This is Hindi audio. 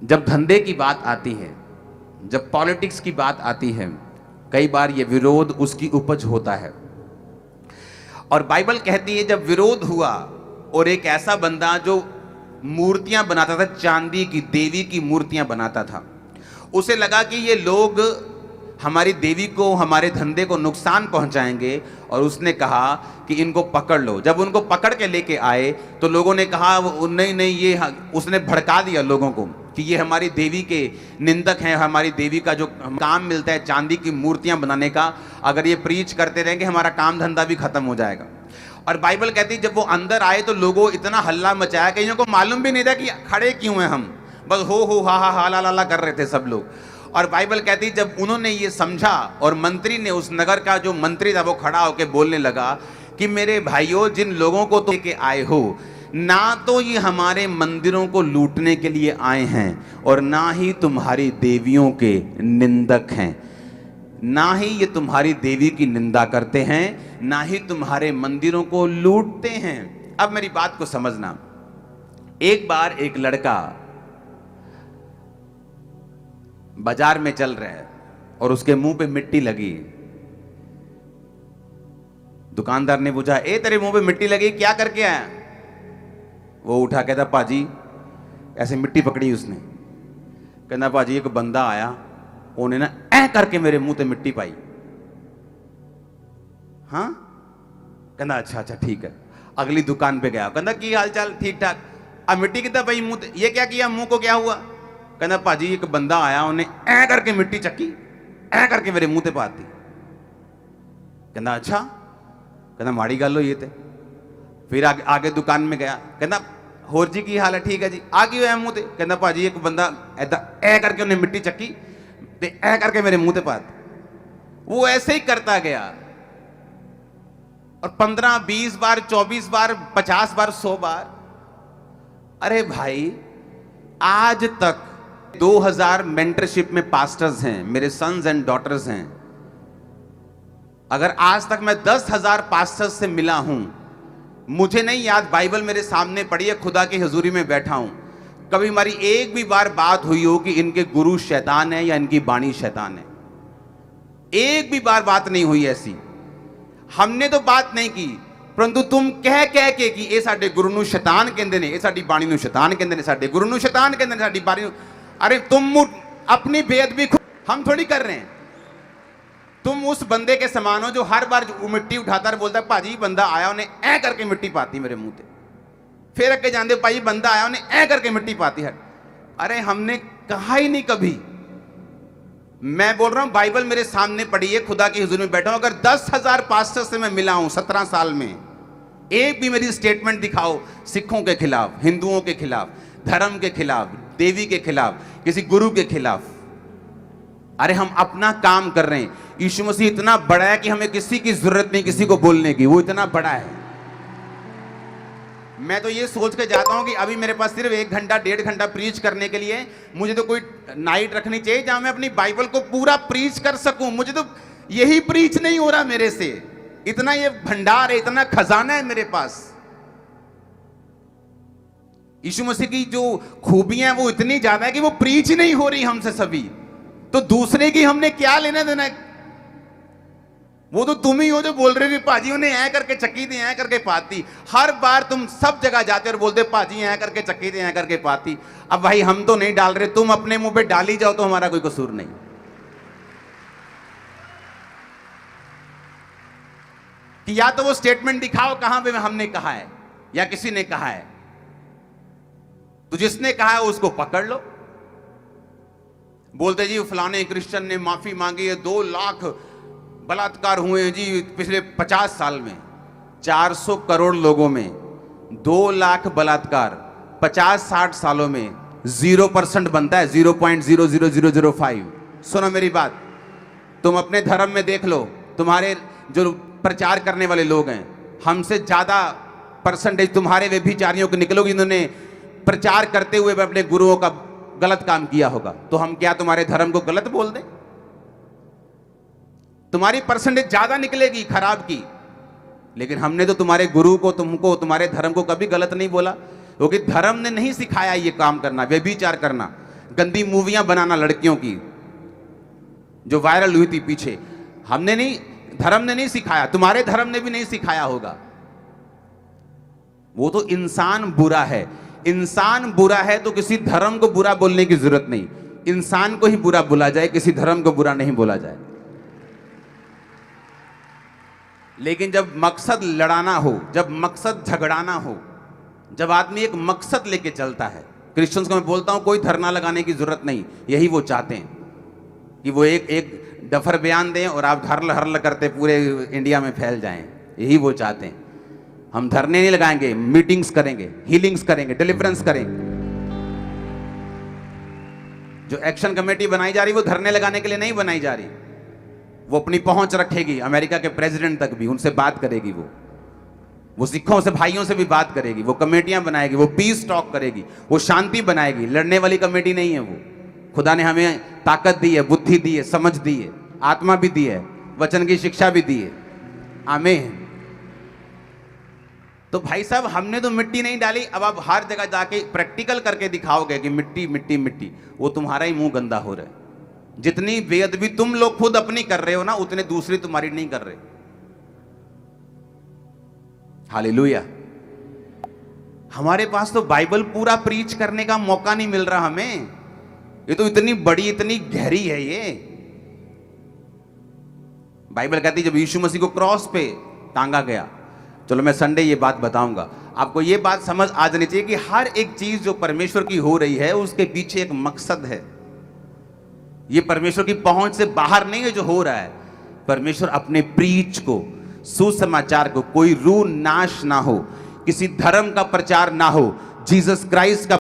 जब धंधे की बात आती है, जब पॉलिटिक्स की बात आती है, कई बार ये विरोध उसकी उपज होता है। और बाइबल कहती है जब विरोध हुआ और एक ऐसा बंदा जो मूर्तियां बनाता था, चांदी की देवी की मूर्तियां बनाता था, उसे लगा कि ये लोग हमारी देवी को, हमारे धंधे को नुकसान पहुंचाएंगे, और उसने कहा कि इनको पकड़ लो। जब उनको पकड़ के लेके आए तो लोगों ने कहा नहीं नहीं, ये उसने भड़का दिया लोगों को कि ये हमारी देवी के निंदक हैं, हमारी देवी का जो काम मिलता है चांदी की मूर्तियां बनाने का, अगर ये प्रीच करते रहेंगे हमारा काम धंधा भी खत्म हो जाएगा। और बाइबल कहती है जब वो अंदर आए तो लोगों इतना हल्ला मचाया कि इनको मालूम भी नहीं था कि खड़े क्यों हैं हम, बस हो हा हा हा ला ला कर रहे थे सब लोग। और बाइबल कहती है जब उन्होंने ये समझा और मंत्री ने, उस नगर का जो मंत्री था वो खड़ा होकर बोलने लगा कि मेरे भाइयों, जिन लोगों को तो लेके आए हो, ना तो ये हमारे मंदिरों को लूटने के लिए आए हैं और ना ही तुम्हारी देवियों के निंदक हैं, ना ही ये तुम्हारी देवी की निंदा करते हैं, ना ही तुम्हारे मंदिरों को लूटते हैं। अब मेरी बात को समझना। एक बार एक लड़का बाजार में चल रहा है और उसके मुंह पे मिट्टी लगी। दुकानदार ने पूछा, ए तेरे मुंह पे मिट्टी लगी, क्या करके आया? वो उठा, कहता पाजी, ऐसे मिट्टी पकड़ी उसने, कहना पाजी एक बंदा आया, उन्हें ना ऐ करके मेरे मुंह पे मिट्टी पाई। हाँ, कहना अच्छा अच्छा ठीक है। अगली दुकान पे गया, कहना की हाल चाल, ठीक ठाक। अब मिट्टी कितना पाई मुंह, ये क्या किया, मुंह को क्या हुआ? कहना पाजी एक बंदा आया, उन्हें ऐ करके मिट्टी चक्की, ऐ करके मेरे मुंह पे पाती। कहना अच्छा, कहना माड़ी गल हो ये थे। फिर आगे दुकान में गया, कहना होर जी की हाल है, ठीक है जी, आ गई मुंह ते। कहना पाजी एक बंदा ऐदा ऐ करके उन्हें मिट्टी चक्की ते ऐ करके मेरे मुंह ते पाती। वो ऐसे ही करता गया और 15, 20 बार, 24 बार, 50 बार, 100 बार। अरे भाई, आज तक 2000 मेंटरशिप में पास्टर्स हैं, मेरे सन्स एंड डॉटर्स हैं। अगर आज तक मैं 10,000 पास्टर्स से मिला हूं, मुझे नहीं याद, बाइबल मेरे सामने पड़ी है, खुदा की हजूरी में बैठा हूं, कभी हमारी एक भी बार बात हुई हो कि इनके गुरु शैतान है या इनकी बाणी शैतान है। एक भी बार बात नहीं हुई ऐसी। हमने तो बात नहीं की, परंतु तुम कह कह के कि ये साडे गुरु नूं शैतान कहंदे ने, ये साडी बाणी नूं शैतान कहंदे ने, साडे गुरु नूं शैतान कहंदे ने, साडी बाणी। अरे तुम अपनी बेअदबी हम थोड़ी कर रहे हैं। तुम उस बंदे के समान हो जो हर बार मिट्टी उठाता और बोलता है पाजी बंदा आया, उन्हें ऐ करके मिट्टी पाती मेरे मुंह पे। फिर अगे जाते, भाई बंदा आया, उन्हें ऐ करके मिट्टी पाती है। अरे हमने कहा ही नहीं कभी। मैं बोल रहा हूं, बाइबल मेरे सामने पड़ी है, खुदा की हुजूर में बैठा हूं। अगर 10,000 पास्टर से मैं मिला हूं 17 साल में, एक भी मेरी स्टेटमेंट दिखाओ सिखों के खिलाफ, हिंदुओं के खिलाफ, धर्म के खिलाफ, देवी के खिलाफ, किसी गुरु के खिलाफ। अरे हम अपना काम कर रहे हैं। यीशु मसीह इतना बड़ा है कि हमें किसी की जरूरत नहीं किसी को बोलने की, वो इतना बड़ा है। मैं तो ये सोच के जाता हूं कि अभी मेरे पास सिर्फ 1 घंटा 1.5 घंटा प्रीच करने के लिए, मुझे तो कोई नाइट रखनी चाहिए जहां मैं अपनी बाइबल को पूरा प्रीच कर सकूं। मुझे तो यही प्रीच नहीं हो रहा मेरे से। इतना ये भंडार है, इतना खजाना है मेरे पास। यीशु मसीह की जो खूबियां वो इतनी ज्यादा है कि वो प्रीच ही नहीं हो रही हमसे सभी। तो दूसरे की हमने क्या लेना देना है? वो तो तुम ही हो जो बोल रहे हो कि पाजी उन्हें ऐ करके चक्की थी, ऐ करके पाती। हर बार तुम सब जगह जाते और बोलते पाजी ऐ करके चक्की थी, ऐ करके पाती। अब भाई हम तो नहीं डाल रहे, तुम अपने मुंह पे डाली जाओ तो हमारा कोई कसूर नहीं। कि या तो वो स्टेटमेंट दिखाओ कहां पे हमने कहा है या किसी ने कहा है। तो जिसने कहा है उसको पकड़ लो। बोलते जी फलाने क्रिश्चियन ने माफी मांगी है, 2 लाख बलात्कार हुए हैं जी पिछले 50 साल में। 400 करोड़ लोगों में 2 लाख बलात्कार 50-60 सालों में 0% बनता है, 0.00005। सुनो मेरी बात, तुम अपने धर्म में देख लो, तुम्हारे जो प्रचार करने वाले लोग हैं, हमसे ज्यादा परसेंटेज तुम्हारे व्यभिचारियों को निकलोगे जिन्होंने प्रचार करते हुए अपने गुरुओं का गलत काम किया होगा। तो हम क्या तुम्हारे धर्म को गलत बोल दें? तुम्हारी परसेंटेज ज्यादा निकलेगी खराब की, लेकिन हमने तो तुम्हारे गुरु को, तुमको, तुम्हारे धर्म को कभी गलत नहीं बोला, क्योंकि धर्म ने नहीं सिखाया ये काम करना, व्यभिचार करना। गंदी मूवियां बनाना लड़कियों की जो वायरल हुई थी पीछे, हमने नहीं, धर्म ने नहीं सिखाया, तुम्हारे धर्म ने भी नहीं सिखाया होगा। वो तो इंसान बुरा है। इंसान बुरा है तो किसी धर्म को बुरा बोलने की जरूरत नहीं, इंसान को ही बुरा बोला जाए, किसी धर्म को बुरा नहीं बोला जाए। लेकिन जब मकसद लड़ाना हो, जब मकसद झगड़ाना हो, जब आदमी एक मकसद लेके चलता है, क्रिश्चियंस को मैं बोलता हूं कोई धरना लगाने की जरूरत नहीं, यही वो चाहते हैं कि वो एक डफर बयान दें और आप हरल हरल करते पूरे इंडिया में फैल जाएं, यही वो चाहते हैं। हम धरने नहीं लगाएंगे, मीटिंग्स करेंगे, हीलिंग्स करेंगे, डिलीवरेंस करेंगे। जो एक्शन कमेटी बनाई जा रही वो धरने लगाने के लिए नहीं बनाई जा रही, वो अपनी पहुंच रखेगी अमेरिका के प्रेसिडेंट तक भी, उनसे बात करेगी, वो सिखों से, भाइयों से भी बात करेगी, वो कमेटियां बनाएगी, वो पीस टॉक करेगी, वो शांति बनाएगी। लड़ने वाली कमेटी नहीं है वो। खुदा ने हमें ताकत दी है, बुद्धि दी है, समझ दी है, आत्मा भी दी है, वचन की शिक्षा भी दी है। आमीन। तो भाई साहब हमने तो मिट्टी नहीं डाली, अब आप हर जगह जाके प्रैक्टिकल करके दिखाओगे कि मिट्टी मिट्टी मिट्टी, वो तुम्हारा ही मुंह गंदा हो रहा है। जितनी बेअदबी तुम लोग खुद अपनी कर रहे हो ना, उतने दूसरी तुम्हारी नहीं कर रहे। हालेलुया। हमारे पास तो बाइबल पूरा प्रीच करने का मौका नहीं मिल रहा हमें। ये तो इतनी बड़ी, इतनी गहरी है ये। बाइबल कहती है जब यीशु मसीह को क्रॉस पे टांगा गया, चलो मैं संडे ये बात बताऊंगा आपको, ये बात समझ आ जानी चाहिए कि हर एक चीज जो परमेश्वर की हो रही है उसके पीछे एक मकसद है। ये परमेश्वर की पहुंच से बाहर नहीं है जो हो रहा है। परमेश्वर अपने प्रीच को, सुसमाचार को, कोई रूह नाश ना हो, किसी धर्म का प्रचार ना हो, जीसस क्राइस्ट का